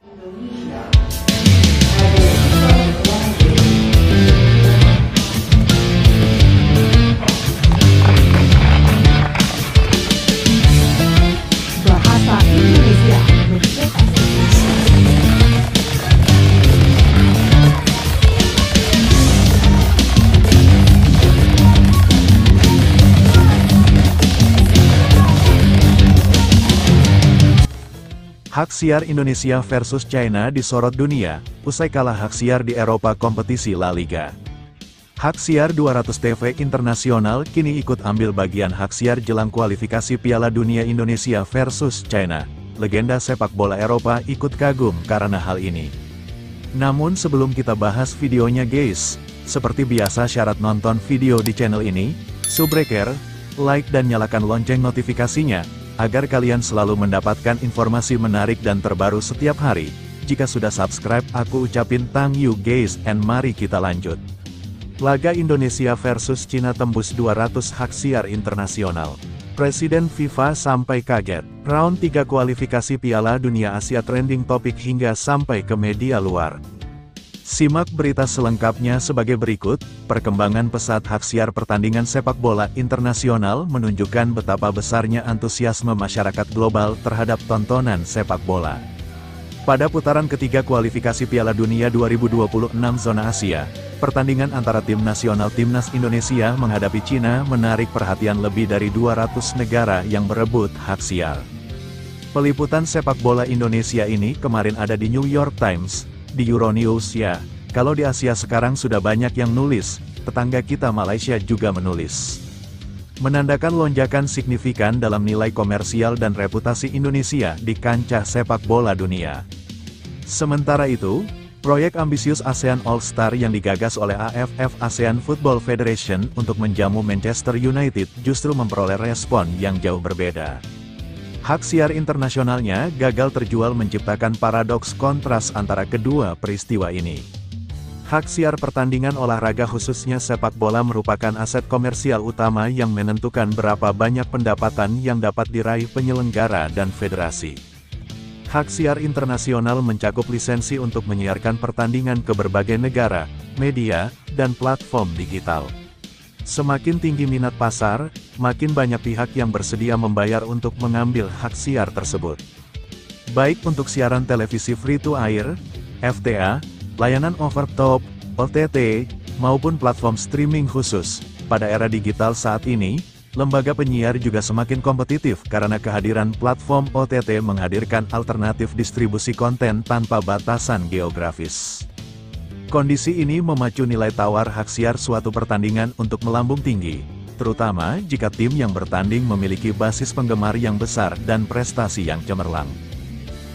Indonesia bahasa Indonesia mencetak Hak siar Indonesia versus China disorot dunia, usai kalah hak siar di Eropa kompetisi La Liga. Hak siar 200 TV internasional kini ikut ambil bagian hak siar jelang kualifikasi Piala Dunia Indonesia versus China. Legenda sepak bola Eropa ikut kagum karena hal ini. Namun sebelum kita bahas videonya guys, seperti biasa syarat nonton video di channel ini, subbreaker, like dan nyalakan lonceng notifikasinya, agar kalian selalu mendapatkan informasi menarik dan terbaru setiap hari. Jika sudah subscribe, aku ucapin thank you guys, and mari kita lanjut. Laga Indonesia versus Cina tembus 200 hak siar internasional. Presiden FIFA sampai kaget. Round 3 kualifikasi Piala Dunia Asia trending topik hingga sampai ke media luar. Simak berita selengkapnya sebagai berikut. Perkembangan pesat hak siar pertandingan sepak bola internasional menunjukkan betapa besarnya antusiasme masyarakat global terhadap tontonan sepak bola. Pada putaran ketiga kualifikasi Piala Dunia 2026 zona Asia, pertandingan antara tim nasional Timnas Indonesia menghadapi Cina menarik perhatian lebih dari 200 negara yang berebut hak siar. Peliputan sepak bola Indonesia ini kemarin ada di New York Times, di Euronews ya. Kalau di Asia sekarang sudah banyak yang nulis, tetangga kita Malaysia juga menulis. Menandakan lonjakan signifikan dalam nilai komersial dan reputasi Indonesia di kancah sepak bola dunia. Sementara itu, proyek ambisius ASEAN All-Star yang digagas oleh AFF ASEAN Football Federation untuk menjamu Manchester United justru memperoleh respon yang jauh berbeda. Hak siar internasionalnya gagal terjual menciptakan paradoks kontras antara kedua peristiwa ini. Hak siar pertandingan olahraga khususnya sepak bola merupakan aset komersial utama yang menentukan berapa banyak pendapatan yang dapat diraih penyelenggara dan federasi. Hak siar internasional mencakup lisensi untuk menyiarkan pertandingan ke berbagai negara, media, dan platform digital. Semakin tinggi minat pasar, makin banyak pihak yang bersedia membayar untuk mengambil hak siar tersebut. Baik untuk siaran televisi free-to-air, FTA, layanan over-top, OTT, maupun platform streaming khusus. Pada era digital saat ini, lembaga penyiar juga semakin kompetitif karena kehadiran platform OTT menghadirkan alternatif distribusi konten tanpa batasan geografis. Kondisi ini memacu nilai tawar hak siar suatu pertandingan untuk melambung tinggi, terutama jika tim yang bertanding memiliki basis penggemar yang besar dan prestasi yang cemerlang.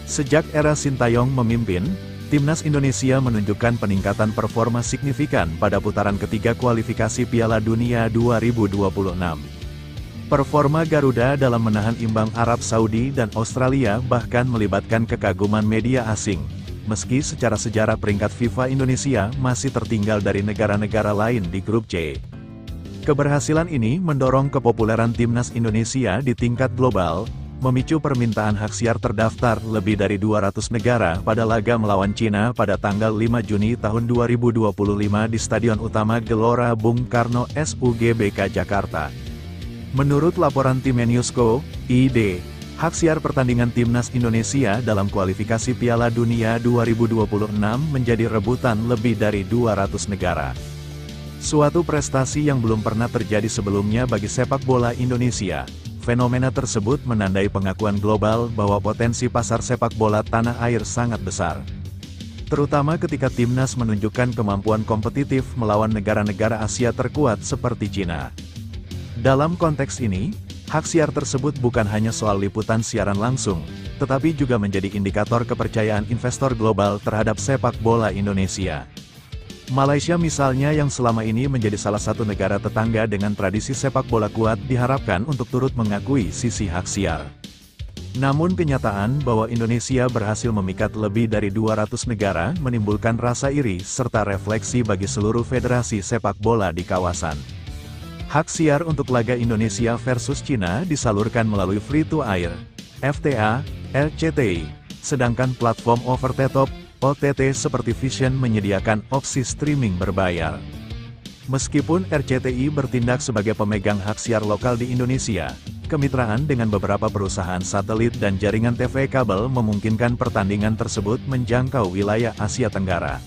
Sejak era Sintayong memimpin, Timnas Indonesia menunjukkan peningkatan performa signifikan pada putaran ketiga kualifikasi Piala Dunia 2026. Performa Garuda dalam menahan imbang Arab Saudi dan Australia bahkan melibatkan kekaguman media asing. Meski secara sejarah peringkat FIFA Indonesia masih tertinggal dari negara-negara lain di grup C. Keberhasilan ini mendorong kepopuleran Timnas Indonesia di tingkat global, memicu permintaan hak siar terdaftar lebih dari 200 negara pada laga melawan Cina pada tanggal 5 Juni tahun 2025 di Stadion Utama Gelora Bung Karno SUGBK Jakarta. Menurut laporan tim Newsco, ID, hak siar pertandingan Timnas Indonesia dalam kualifikasi Piala Dunia 2026 menjadi rebutan lebih dari 200 negara. Suatu prestasi yang belum pernah terjadi sebelumnya bagi sepak bola Indonesia. Fenomena tersebut menandai pengakuan global bahwa potensi pasar sepak bola tanah air sangat besar. Terutama ketika Timnas menunjukkan kemampuan kompetitif melawan negara-negara Asia terkuat seperti Cina. Dalam konteks ini, hak siar tersebut bukan hanya soal liputan siaran langsung, tetapi juga menjadi indikator kepercayaan investor global terhadap sepak bola Indonesia. Malaysia misalnya yang selama ini menjadi salah satu negara tetangga dengan tradisi sepak bola kuat diharapkan untuk turut mengakui sisi hak siar. Namun kenyataan bahwa Indonesia berhasil memikat lebih dari 200 negara menimbulkan rasa iri serta refleksi bagi seluruh federasi sepak bola di kawasan. Hak siar untuk laga Indonesia versus Cina disalurkan melalui free-to-air, FTA, RCTI, sedangkan platform over the top, OTT seperti Vision menyediakan opsi streaming berbayar. Meskipun RCTI bertindak sebagai pemegang hak siar lokal di Indonesia, kemitraan dengan beberapa perusahaan satelit dan jaringan TV kabel memungkinkan pertandingan tersebut menjangkau wilayah Asia Tenggara,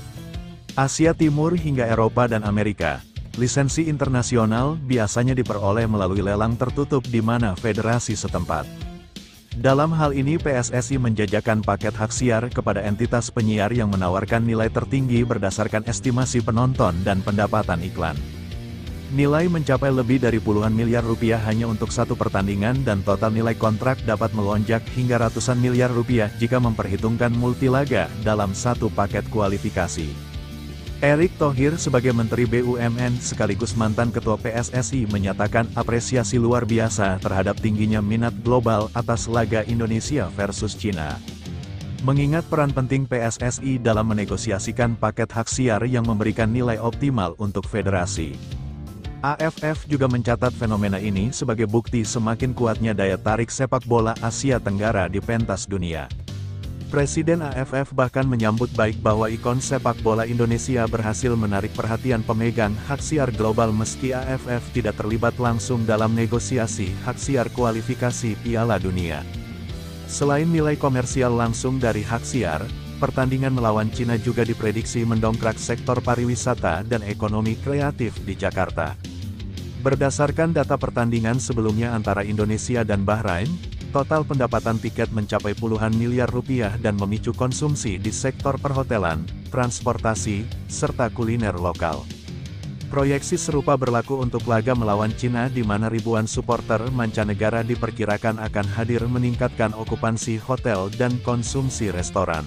Asia Timur hingga Eropa dan Amerika. Lisensi internasional biasanya diperoleh melalui lelang tertutup di mana federasi setempat. Dalam hal ini PSSI menjajakan paket hak siar kepada entitas penyiar yang menawarkan nilai tertinggi berdasarkan estimasi penonton dan pendapatan iklan. Nilai mencapai lebih dari puluhan miliar rupiah hanya untuk satu pertandingan dan total nilai kontrak dapat melonjak hingga ratusan miliar rupiah jika memperhitungkan multilaga dalam satu paket kualifikasi. Erick Thohir sebagai Menteri BUMN sekaligus mantan Ketua PSSI menyatakan apresiasi luar biasa terhadap tingginya minat global atas laga Indonesia versus China. Mengingat peran penting PSSI dalam menegosiasikan paket hak siar yang memberikan nilai optimal untuk federasi. AFF juga mencatat fenomena ini sebagai bukti semakin kuatnya daya tarik sepak bola Asia Tenggara di pentas dunia. Presiden AFF bahkan menyambut baik bahwa ikon sepak bola Indonesia berhasil menarik perhatian pemegang hak siar global meski AFF tidak terlibat langsung dalam negosiasi hak siar kualifikasi Piala Dunia. Selain nilai komersial langsung dari hak siar, pertandingan melawan Cina juga diprediksi mendongkrak sektor pariwisata dan ekonomi kreatif di Jakarta. Berdasarkan data pertandingan sebelumnya antara Indonesia dan Bahrain, total pendapatan tiket mencapai puluhan miliar rupiah dan memicu konsumsi di sektor perhotelan, transportasi, serta kuliner lokal. Proyeksi serupa berlaku untuk laga melawan Cina di mana ribuan supporter mancanegara diperkirakan akan hadir meningkatkan okupansi hotel dan konsumsi restoran.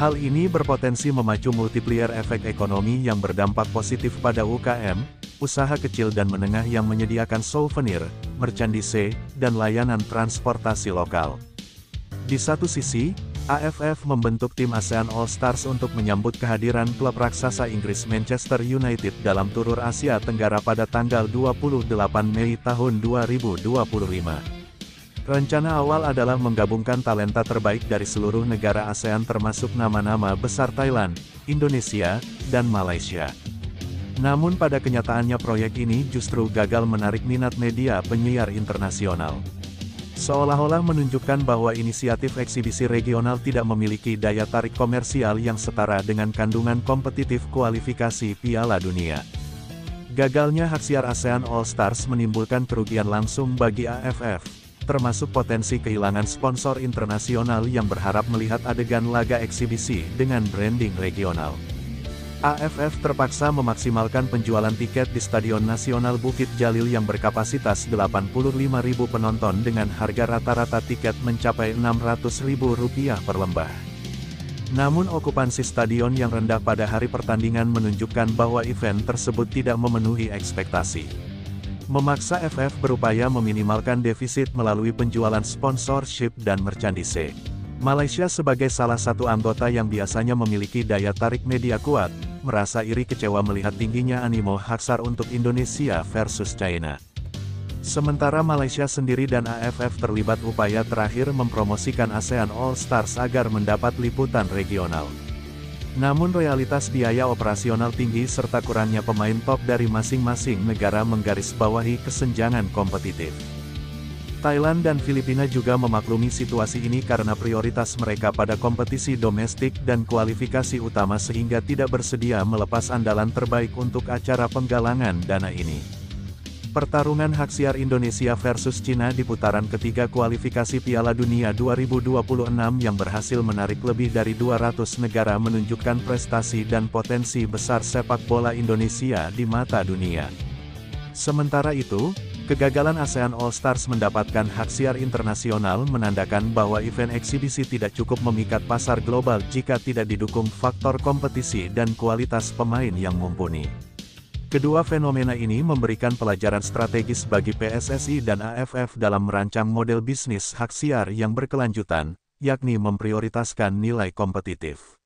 Hal ini berpotensi memacu multiplier efek ekonomi yang berdampak positif pada UKM, usaha kecil dan menengah yang menyediakan souvenir, merchandise, dan layanan transportasi lokal. Di satu sisi, AFF membentuk tim ASEAN All Stars untuk menyambut kehadiran klub raksasa Inggris Manchester United dalam Turur Asia Tenggara pada tanggal 28 Mei tahun 2025. Rencana awal adalah menggabungkan talenta terbaik dari seluruh negara ASEAN termasuk nama-nama besar Thailand, Indonesia, dan Malaysia. Namun pada kenyataannya proyek ini justru gagal menarik minat media penyiar internasional. Seolah-olah menunjukkan bahwa inisiatif eksibisi regional tidak memiliki daya tarik komersial yang setara dengan kandungan kompetitif kualifikasi Piala Dunia. Gagalnya hak siar ASEAN All Stars menimbulkan kerugian langsung bagi AFF, termasuk potensi kehilangan sponsor internasional yang berharap melihat adegan laga eksibisi dengan branding regional. AFF terpaksa memaksimalkan penjualan tiket di Stadion Nasional Bukit Jalil yang berkapasitas 85.000 penonton dengan harga rata-rata tiket mencapai Rp600.000 per lembah. Namun okupansi stadion yang rendah pada hari pertandingan menunjukkan bahwa event tersebut tidak memenuhi ekspektasi. Memaksa AFF berupaya meminimalkan defisit melalui penjualan sponsorship dan merchandise. Malaysia sebagai salah satu anggota yang biasanya memiliki daya tarik media kuat, merasa iri kecewa melihat tingginya animo haksar untuk Indonesia versus China. Sementara Malaysia sendiri dan AFF terlibat upaya terakhir mempromosikan ASEAN All Stars agar mendapat liputan regional. Namun realitas biaya operasional tinggi serta kurangnya pemain top dari masing-masing negara menggarisbawahi kesenjangan kompetitif. Thailand dan Filipina juga memaklumi situasi ini karena prioritas mereka pada kompetisi domestik dan kualifikasi utama sehingga tidak bersedia melepas andalan terbaik untuk acara penggalangan dana ini. Pertarungan hak siar Indonesia versus Cina di putaran ketiga kualifikasi Piala Dunia 2026 yang berhasil menarik lebih dari 200 negara menunjukkan prestasi dan potensi besar sepak bola Indonesia di mata dunia. Sementara itu, kegagalan ASEAN All Stars mendapatkan hak siar internasional menandakan bahwa event eksibisi tidak cukup memikat pasar global jika tidak didukung faktor kompetisi dan kualitas pemain yang mumpuni. Kedua fenomena ini memberikan pelajaran strategis bagi PSSI dan AFF dalam merancang model bisnis hak siar yang berkelanjutan, yakni memprioritaskan nilai kompetitif.